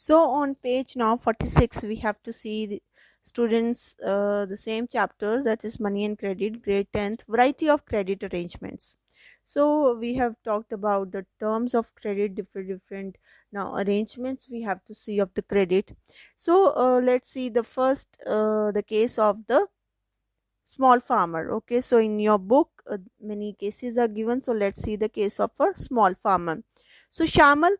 So on page now 46, we have to see the students the same chapter, that is money and credit, grade 10th, variety of credit arrangements. So we have talked about the terms of credit, different now arrangements we have to see of the credit. So let's see the first the case of the small farmer. Okay, so in your book many cases are given, so let's see the case of a small farmer. So Shamal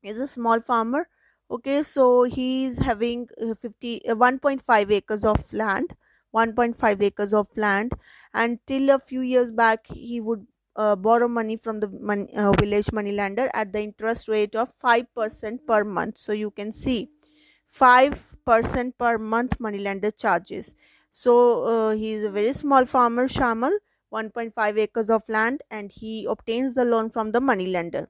is a small farmer. Okay, so he's having 1.5 acres of land, 1.5 acres of land. And till a few years back he would borrow money from the village money lender at the interest rate of 5% per month. So you can see 5% per month money lender charges. So he is a very small farmer, Shamal, 1.5 acres of land, and he obtains the loan from the money lender.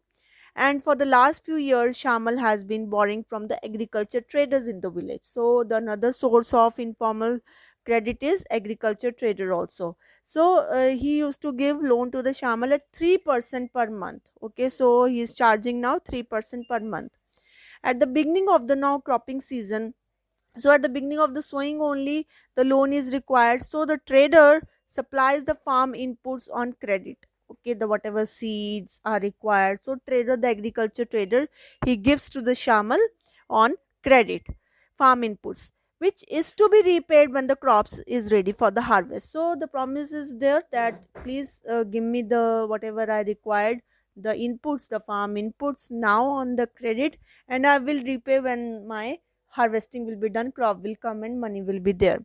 And for the last few years, Shamal has been borrowing from the agriculture traders in the village. So the another source of informal credit is agriculture trader also. So he used to give loan to the Shamal at 3% per month. Okay, so he is charging now 3% per month. At the beginning of the now cropping season, so at the beginning of the sowing only the loan is required, so the trader supplies the farm inputs on credit. Okay, the whatever seeds are required, so trader, the agriculture trader, he gives to the Shamal on credit farm inputs, which is to be repaid when the crops is ready for the harvest. So the promise is there that please give me the whatever I required, the inputs, the farm inputs now on the credit, and I will repay when my harvesting will be done, crop will come and money will be there.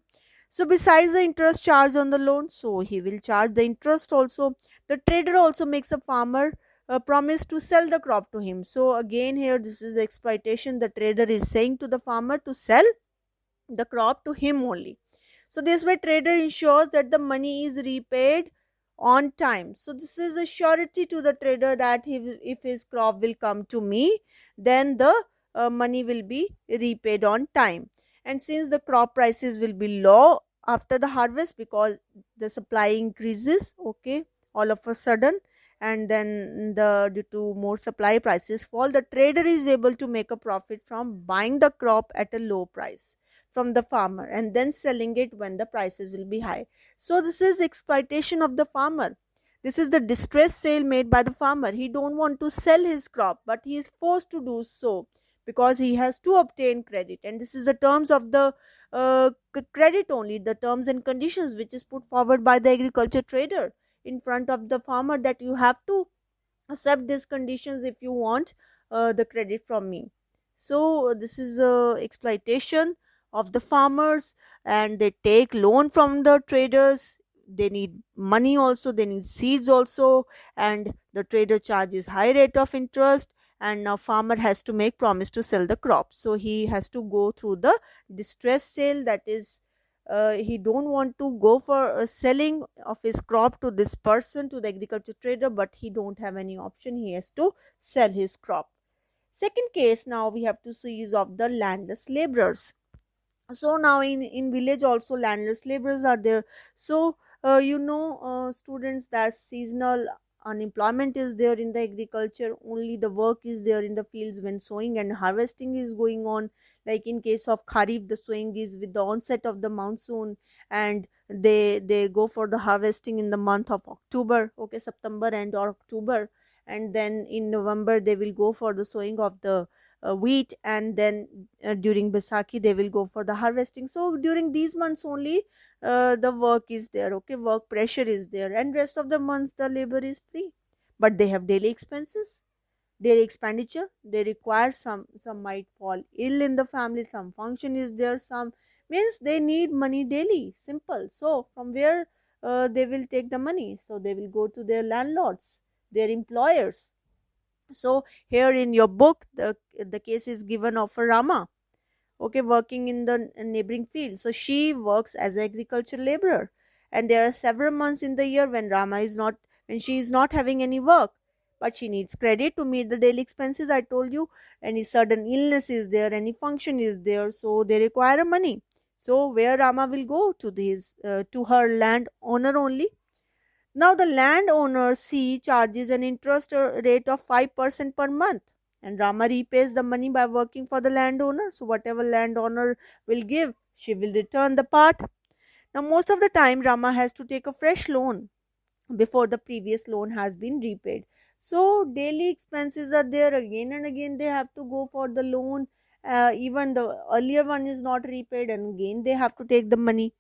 So besides the interest charge on the loan, so he will charge the interest also. The trader also makes a farmer a promise to sell the crop to him. So again here this is exploitation. The trader is saying to the farmer to sell the crop to him only. So this way trader ensures that the money is repaid on time. So this is a surety to the trader that if his crop will come to me, then the money will be repaid on time. And since the crop prices will be low after the harvest because the supply increases, okay, all of a sudden, and then the due to more supply, prices fall, the trader is able to make a profit from buying the crop at a low price from the farmer and then selling it when the prices will be high. So this is exploitation of the farmer. This is the distress sale made by the farmer. He don't want to sell his crop, but he is forced to do so because he has to obtain credit. And this is the terms of the credit only, the terms and conditions which is put forward by the agriculture trader in front of the farmer, that you have to accept these conditions if you want the credit from me. So this is exploitation of the farmers, and they take loan from the traders. They need money also, they need seeds also, and the trader charges high rate of interest, and now farmer has to make promise to sell the crop, so he has to go through the distress sale. That is he don't want to go for selling of his crop to this person, to the agriculture trader, but he don't have any option, he has to sell his crop. Second case now we have to see is of the landless laborers. So now in village also landless laborers are there. So students, that seasonal unemployment is there in the agriculture, only the work is there in the fields when sowing and harvesting is going on. Like in case of kharif, the sowing is with the onset of the monsoon, and they go for the harvesting in the month of October, okay, September and or October, and then in November they will go for the sowing of the wheat, and then during Baisakhi they will go for the harvesting. So during these months only the work is there, okay, work pressure is there, and rest of the months the labor is free. But they have daily expenses, daily expenditure, they require some might fall ill in the family, some function is there, some means they need money daily, simple. So from where they will take the money? So they will go to their landlords, their employers. So here in your book the case is given of a Rama, okay, working in the neighboring field. So she works as an agricultural laborer, and there are several months in the year when she is not having any work, but she needs credit to meet the daily expenses. I told you, any sudden illness is there, any function is there, so they require money. So where Rama will go? To this to her land owner only. Now the landowner C charges an interest rate of 5% per month, and Rama repays the money by working for the landowner. So whatever landowner will give, she will return the part. Now most of the time Rama has to take a fresh loan before the previous loan has been repaid. So daily expenses are there, again and again they have to go for the loan. Even the earlier one is not repaid, and again they have to take the money.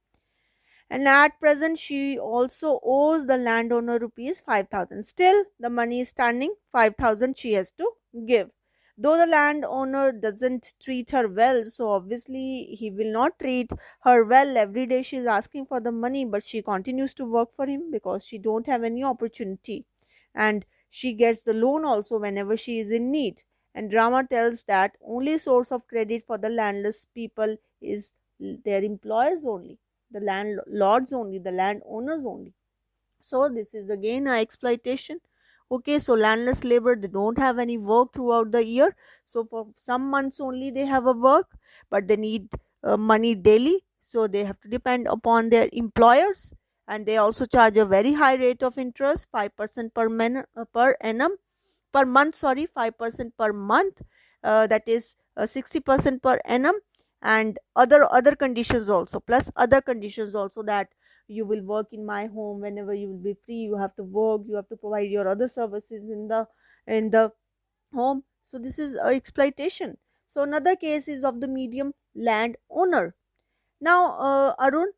And at present she also owes the landowner rupees 5,000. Still the money is standing, 5,000 she has to give. Though the landowner doesn't treat her well, so obviously he will not treat her well. Every day she is asking for the money, but she continues to work for him because she don't have any opportunity. And she gets the loan also whenever she is in need. And Rama tells that only source of credit for the landless people is their employers only, the landlords only, the landowners only. So this is again a exploitation. Okay, so landless labor, they don't have any work throughout the year. So for some months only they have a work, but they need money daily. So they have to depend upon their employers, and they also charge a very high rate of interest, 5% per annum per month. Sorry, 5% per month. That is 60% per annum, and other conditions also, plus other conditions also, that you will work in my home whenever you will be free, you have to work, you have to provide your other services in the home. So this is exploitation. So another case is of the medium land owner. Now Arun,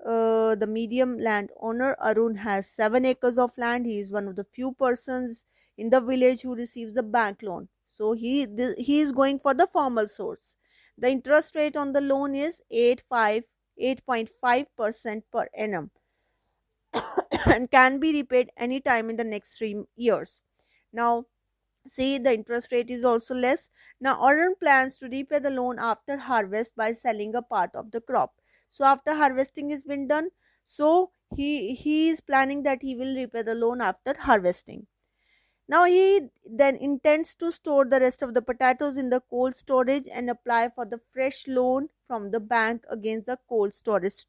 the medium land owner Arun has 7 acres of land. He is one of the few persons in the village who receives a bank loan. So he is going for the formal source. The interest rate on the loan is 8.5% per annum and can be repaid anytime in the next 3 years. Now see, the interest rate is also less. Now Arun plans to repay the loan after harvest by selling a part of the crop. So after harvesting has been done, so he is planning that he will repay the loan after harvesting. Now he then intends to store the rest of the potatoes in the cold storage and apply for the fresh loan from the bank against the cold storage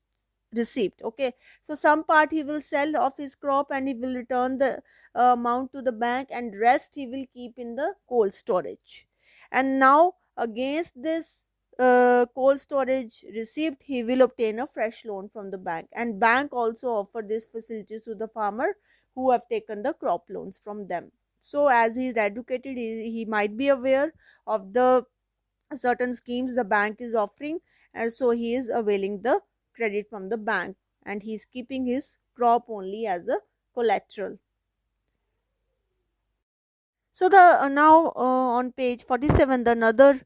receipt. Okay, so some part he will sell of his crop and he will return the amount to the bank, and rest he will keep in the cold storage. And now against this cold storage receipt, he will obtain a fresh loan from the bank, and bank also offer these facilities to the farmer who have taken the crop loans from them. So as he is educated, he might be aware of the certain schemes the bank is offering, and so he is availing the credit from the bank, and he is keeping his crop only as a collateral. So the now on page 47, the another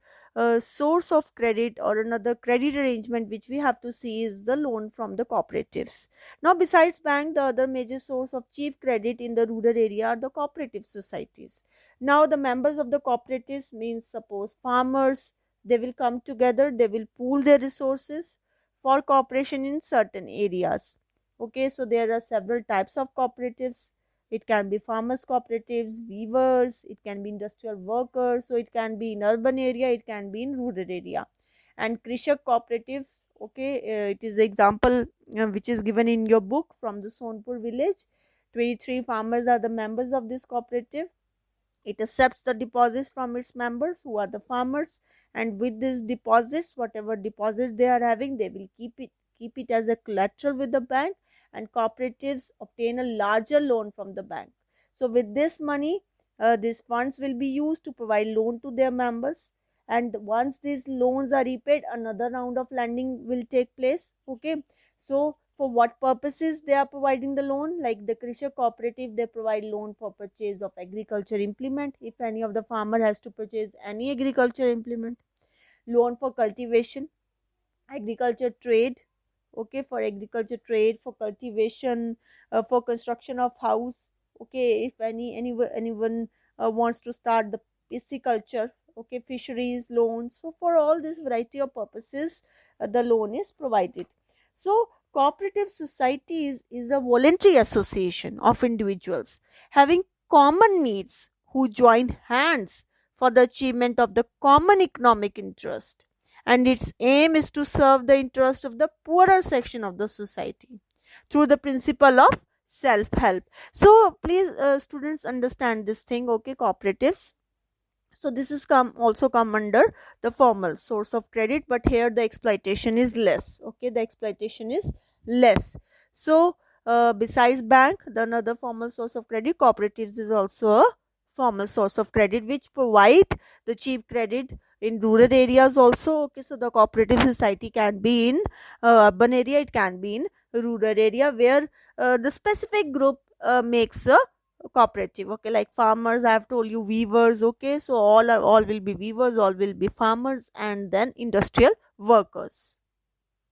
source of credit or another credit arrangement which we have to see is the loan from the cooperatives. Now besides bank, the other major source of cheap credit in the rural area are the cooperative societies. Now the members of the cooperatives means, suppose farmers, they will come together, they will pool their resources for cooperation in certain areas. Okay, so there are several types of cooperatives. It can be farmers cooperatives, weavers, it can be industrial workers, so it can be in urban area, it can be in rural area. And Krishak cooperatives, okay, it is example which is given in your book from the Sonpur village. 23 farmers are the members of this cooperative. It accepts the deposits from its members who are the farmers, and with these deposits, whatever deposit they are having, they will keep it as a collateral with the bank, and cooperatives obtain a larger loan from the bank. So with this money, these funds will be used to provide loan to their members, and once these loans are repaid, another round of lending will take place. Okay, so for what purposes they are providing the loan? Like the Krishak cooperative, they provide loan for purchase of agriculture implement, if any of the farmer has to purchase any agriculture implement. Loan for cultivation, agriculture trade, okay, for agriculture trade, for cultivation, for construction of house. Okay, if anyone wants to start the pisciculture, okay, fisheries loans. So for all this variety of purposes, the loan is provided. So cooperative societies is a voluntary association of individuals having common needs who join hands for the achievement of the common economic interest, and its aim is to serve the interest of the poorer section of the society through the principle of self help. So please students understand this thing. Okay, cooperatives, So this is come under the formal source of credit, but here the exploitation is less. Okay, the exploitation is less. So besides bank, the another formal source of credit, cooperatives is also a formal source of credit which provide the cheap credit in rural areas also. Okay, so the cooperative society can be in urban area, it can be in rural area, where the specific group makes a cooperative. Okay, like farmers, I have told you, weavers. Okay, so all will be weavers, all will be farmers, and then industrial workers.